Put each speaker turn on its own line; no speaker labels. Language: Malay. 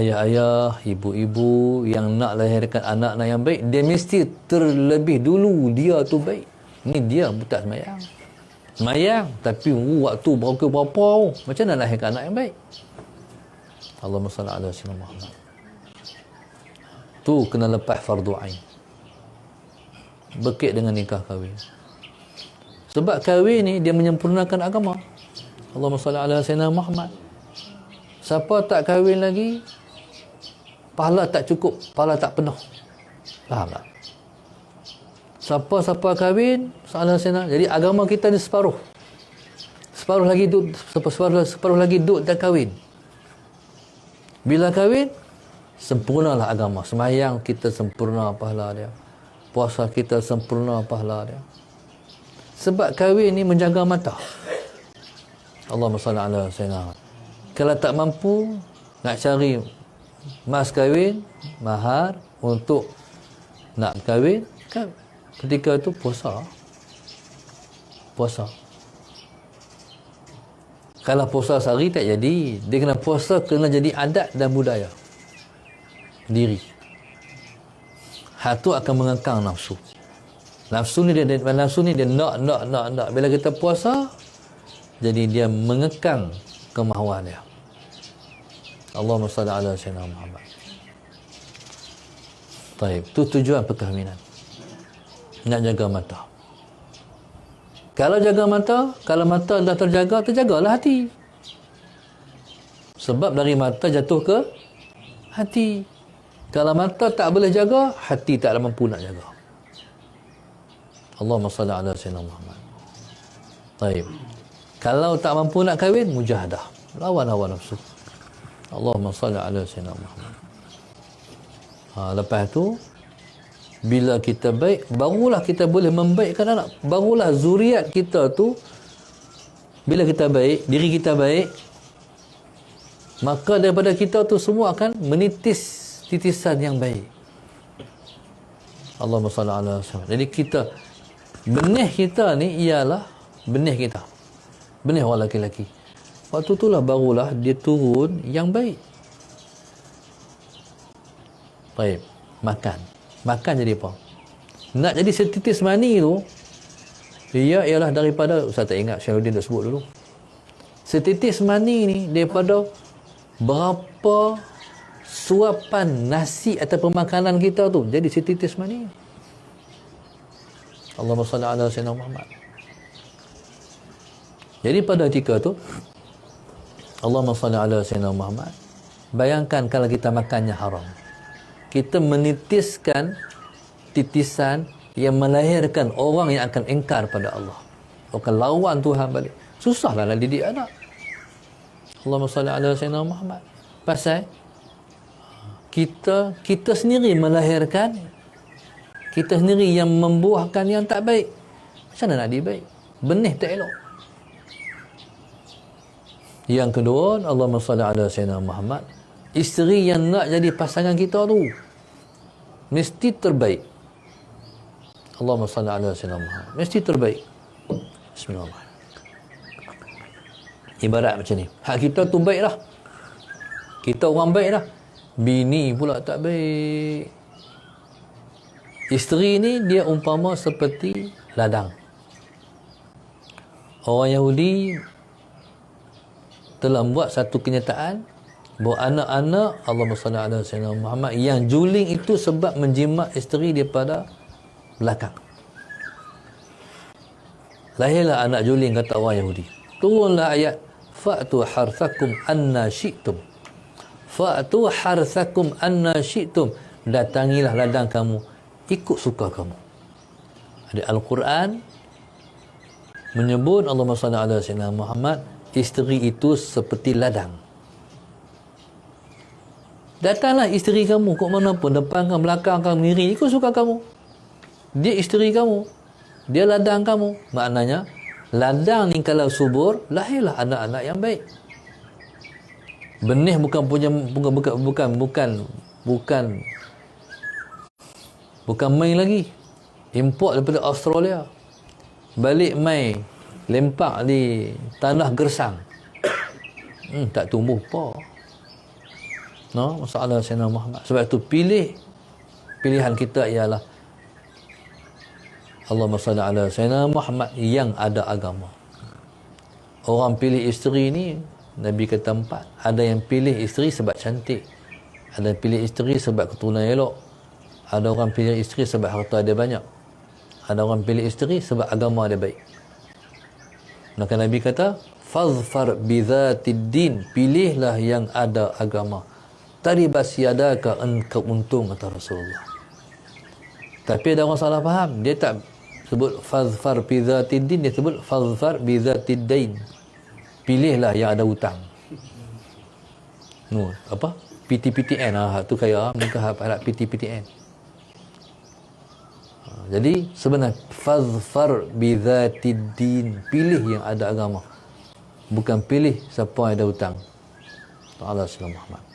ayah-ayah, ibu-ibu yang nak lahirkan anak yang baik, dia mesti terlebih dulu dia tu baik. Ni dia buta semayang. Semayang, tapi waktu berapa, macam mana lahirkan anak yang baik? Allahumma salli ala sayyidina Muhammad. Tu kena lepas fardu ain. Berkait dengan nikah kahwin. Sebab kahwin ni dia menyempurnakan agama. Allahumma salli ala sayyidina Muhammad. Siapa tak kahwin lagi, pahala tak cukup, pahala tak penuh. Faham tak? Siapa-siapa kahwin, salah sana. Jadi agama kita ni separuh. Separuh lagi duduk, separuh lagi duduk dan kahwin. Bila kahwin, sempurnalah agama. Semayang kita sempurna pahala dia. Puasa kita sempurna pahala dia. Sebab kahwin ni menjaga mata. Allahumma salli ala sayyidina. Kalau tak mampu nak cari mas kahwin, mahar untuk nak kahwin, kan ketika itu puasa. Kalau puasa sehari tak jadi, dia kena puasa, kena jadi adat dan budaya diri. Hak tu akan mengekang nafsu. Nafsu ni dia nak. Bila kita puasa, jadi dia mengekang kemahuan dia. Allahumma salli ala sayyidina Muhammad. Baik, tu tujuan perkahwinan. Nak jaga mata. Kalau jaga mata, kalau mata dah terjaga, terjagalah hati. Sebab dari mata jatuh ke hati. Kalau mata tak boleh jaga, hati tak mampu nak jaga. Allahumma salli ala sayyidina Muhammad. Baik. Kalau tak mampu nak kahwin, mujahadah. Lawan hawa nafsu. Allahumma salli ala sayyidina Muhammad. Lepas tu, bila kita baik, barulah kita boleh membaikkan anak. Barulah zuriat kita tu, bila kita baik, diri kita baik, maka daripada kita tu semua akan menitis titisan yang baik. Allahumma salli ala sayyidina. Jadi kita, benih kita ni ialah benih kita. Benih orang lelaki-lelaki. Waktu itulah barulah dia turun yang baik. Baik, makan jadi apa? Nak jadi setitis mani tu, dia ialah daripada, Ustaz tak ingat Syarudin dah sebut dulu. Setitis mani ni daripada berapa suapan nasi atau pemakanan kita tu jadi setitis mani. Allahumma salli ala sayyidina Muhammad. Jadi pada ketika tu, Allahumma salli ala sayyidina Muhammad, bayangkan kalau kita makannya haram, kita menitiskan titisan yang melahirkan orang yang akan ingkar pada Allah, akan lawan Tuhan balik. Susahlah nak didik anak. Allahumma salli ala sayyidina Muhammad. Pasal kita sendiri melahirkan, kita sendiri yang membuahkan yang tak baik. Macam mana nak dibaik? Benih tak elok. Yang kedua, Allahumma salli ala sayyidina Muhammad, isteri yang nak jadi pasangan kita tu mesti terbaik. Allahumma salli ala sayyidina Muhammad, mesti terbaik. Bismillahirrahmanirrahim. Ibarat macam ni, hak kita tu baik lah, kita orang baik lah, bini pula tak baik. Isteri ni dia umpama seperti ladang. Orang Yahudi telah buat satu kenyataan bahawa anak-anak Allahumma salli ala sayyidina Muhammad yang juling itu sebab menjimat isteri daripada belakang. Lahirlah anak juling, kata orang Yahudi. Turunlah ayat, fa'tu harthakum anna syi'tum. Fa'tu harthakum anna syi'tum. Datangilah ladang kamu ikut suka kamu. Ada Al-Quran menyebut Allahumma salli ala sayyidina Muhammad, isteri itu seperti ladang. Datanglah isteri kamu kok mana pun, depan kamu, belakang kamu, kiri, ikut suka kamu. Dia isteri kamu, dia ladang kamu. Maknanya ladang ni kalau subur, lahirlah anak-anak yang baik. Benih bukan main lagi. Import daripada Australia, balik mai lempak di tanah gersang, tak tumbuh apa. No, masalah Sayyidina Muhammad. Sebab itu pilihan kita ialah Allahumma salli ala Sayyidina Muhammad yang ada agama. Orang pilih isteri ni, Nabi kata 4. Ada yang pilih isteri sebab cantik. Ada yang pilih isteri sebab keturunan elok. Ada orang pilih isteri sebab harta dia banyak. Ada orang pilih isteri sebab agama dia baik. Maka Nabi kata, fazfar bidzatid din, pilihlah yang ada agama. Taribas yadaka, engkau untung, kata Rasulullah. Tapi ada orang salah faham, dia tak sebut fazfar bidzatid din, dia sebut fazfar bidzatid dain. Pilihlah yang ada hutang. Apa? PTPTN tu kaya mereka harap PTPTN. Jadi sebenarnya fazfar bidzatid din, pilih yang ada agama. Bukan pilih siapa yang ada hutang. Allah SWT.